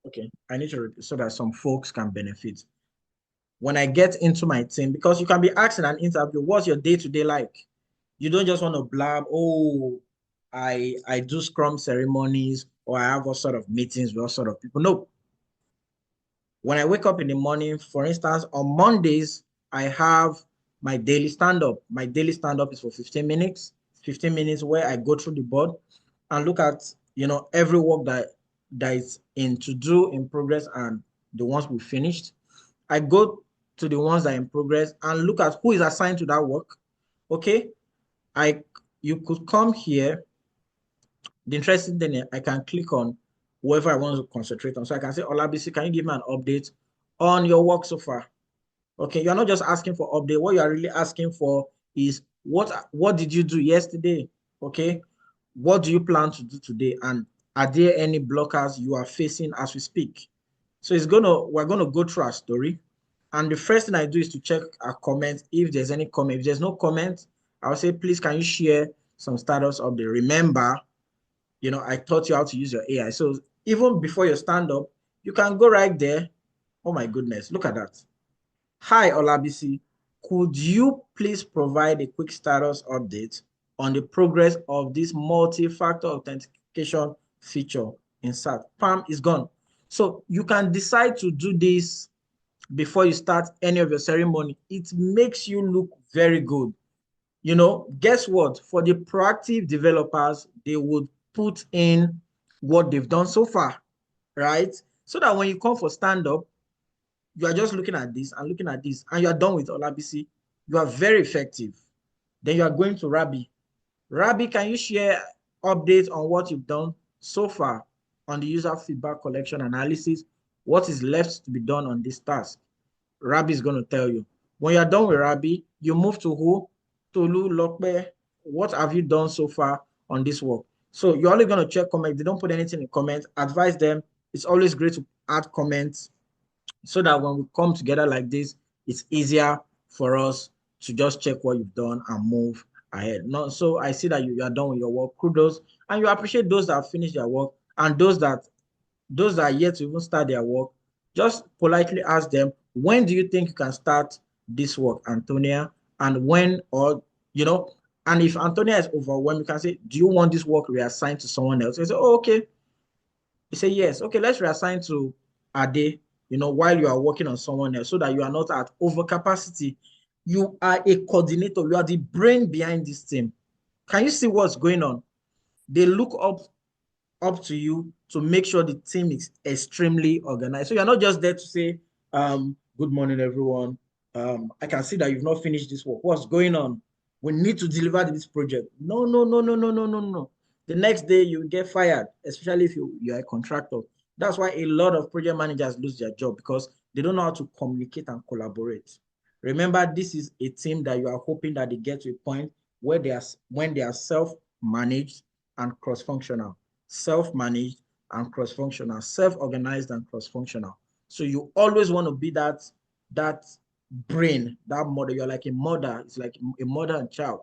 Okay, I need to so that some folks can benefit. When I get into my team, because you can be asked in an interview, what's your day-to-day like? You don't just want to blab, oh, I do scrum ceremonies or I have all sort of meetings with all sort of people. No. When I wake up in the morning, for instance, on Mondays, I have my daily stand-up. My daily stand-up is for 15 minutes, 15 minutes where I go through the board and look at, every work that is in to do in progress and the ones we finished. I go to the ones that are in progress and look at who is assigned to that work. Okay. I You could come here. The interesting thing is I can click on whoever I want to concentrate on. So I can say, Olabisi, can you give me an update on your work so far? Okay, you're not just asking for update. What you are really asking for is what did you do yesterday? Okay, what do you plan to do today? And are there any blockers you are facing as we speak? So we're gonna go through our story. And the first thing I do is to check our comments if there's any comment. If there's no comment, I'll say, please, can you share some status update? Remember, I taught you how to use your AI. So even before you stand up, you can go right there. Oh my goodness, look at that. Hi, Olabisi. Could you please provide a quick status update on the progress of this multi-factor authentication feature in SAT? Pam is gone. So you can decide to do this before you start any of your ceremony. It makes you look very good. Guess what? For the proactive developers, they would put in what they've done so far, right? So that when you come for stand up, you are just looking at this and looking at this, and you are done with Olabisi. You are very effective. Then you are going to Rabbi. Rabbi, can you share updates on what you've done so far on the user feedback collection analysis? What is left to be done on this task? Rabbi is going to tell you. When you're done with Rabbi, you move to who? Tolu, Lokbe. What have you done so far on this work? So you're only going to check comments. They don't put anything in comments. Advise them. It's always great to add comments so that when we come together like this, it's easier for us to just check what you've done and move ahead. Not so I see that you are done with your work. Kudos, and you appreciate those that have finished their work and those that are yet to even start their work. Just politely ask them, when do you think you can start this work, Antonia? And when, or and if Antonia is overwhelmed, you can say, do you want this work reassigned to someone else? They say, oh, okay. You say, yes, okay, let's reassign to Ade, while you are working on someone else so that you are not at overcapacity. You are a coordinator. You are the brain behind this team. Can you see what's going on? They look up to you to make sure the team is extremely organized. So you're not just there to say, good morning, everyone. I can see that you've not finished this work. What's going on? We need to deliver this project. No, no, no, no, no, no, no, no. The next day you get fired, especially if you're a contractor. That's why a lot of project managers lose their job because they don't know how to communicate and collaborate. Remember, this is a team that you are hoping that they get to a point where when they are self-managed and cross-functional, self-managed and cross-functional, self-organized and cross-functional. So you always want to be that brain, that mother. You're like a mother. It's like a mother and child.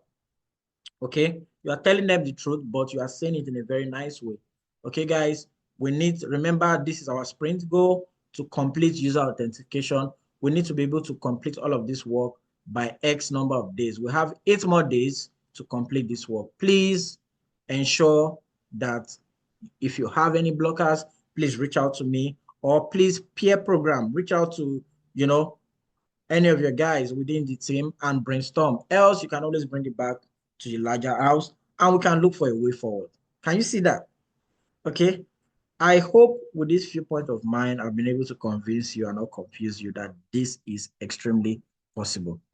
Okay, you are telling them the truth, but you are saying it in a very nice way. Okay, guys, remember, this is our sprint goal to complete user authentication. We need to be able to complete all of this work by X number of days. We have 8 more days to complete this work. Please ensure that if you have any blockers, please reach out to me, or please peer program, reach out to, any of your guys within the team and brainstorm. Else, you can always bring it back to the larger house and we can look for a way forward. Can you see that? Okay. I hope with this few points of mine, I've been able to convince you and not confuse you that this is extremely possible.